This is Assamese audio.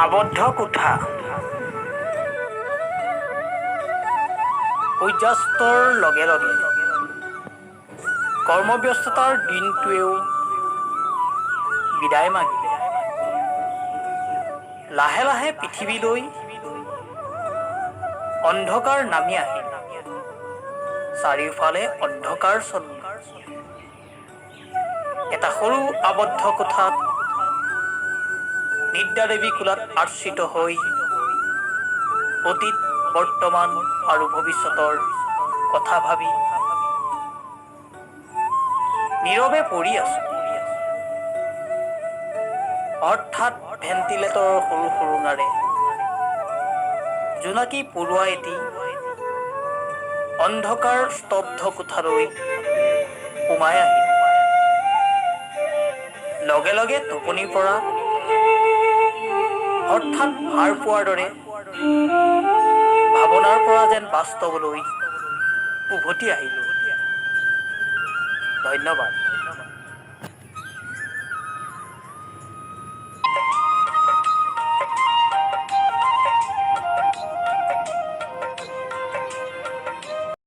আবদ্ধ কোঠা সূৰ্যাস্তৰ লগে লগে কৰ্মব্যস্ততাৰ দিনটোৱেও বিদায় মাগিলে। লাহে লাহে পৃথিৱীলৈ অন্ধকাৰ নামি আহিল। চাৰিওফালে অন্ধকাৰ চলিল। এটা সৰু আবদ্ধ কোঠাত নিদ্ৰা দেৱী কোলাত আশ্ৰিত হৈ অতীত, বৰ্তমান আৰু ভৱিষ্যতৰ কথা ভাবি নীৰৱে পৰি আছো। হঠাৎ ভেণ্টিলেটৰৰ সৰু সুৰুঙাৰে জোনাকী পৰুৱা এটি অন্ধকাৰ স্তব্ধ কোঠালৈ সোমাই আহিল। লগে লগে টোপনিৰ পৰা হঠাৎ সাৰ পোৱাৰ দৰে ভাৱনাৰ পৰা যেন বাস্তৱলৈ উভতি আহিলোঁ। ধন্যবাদ।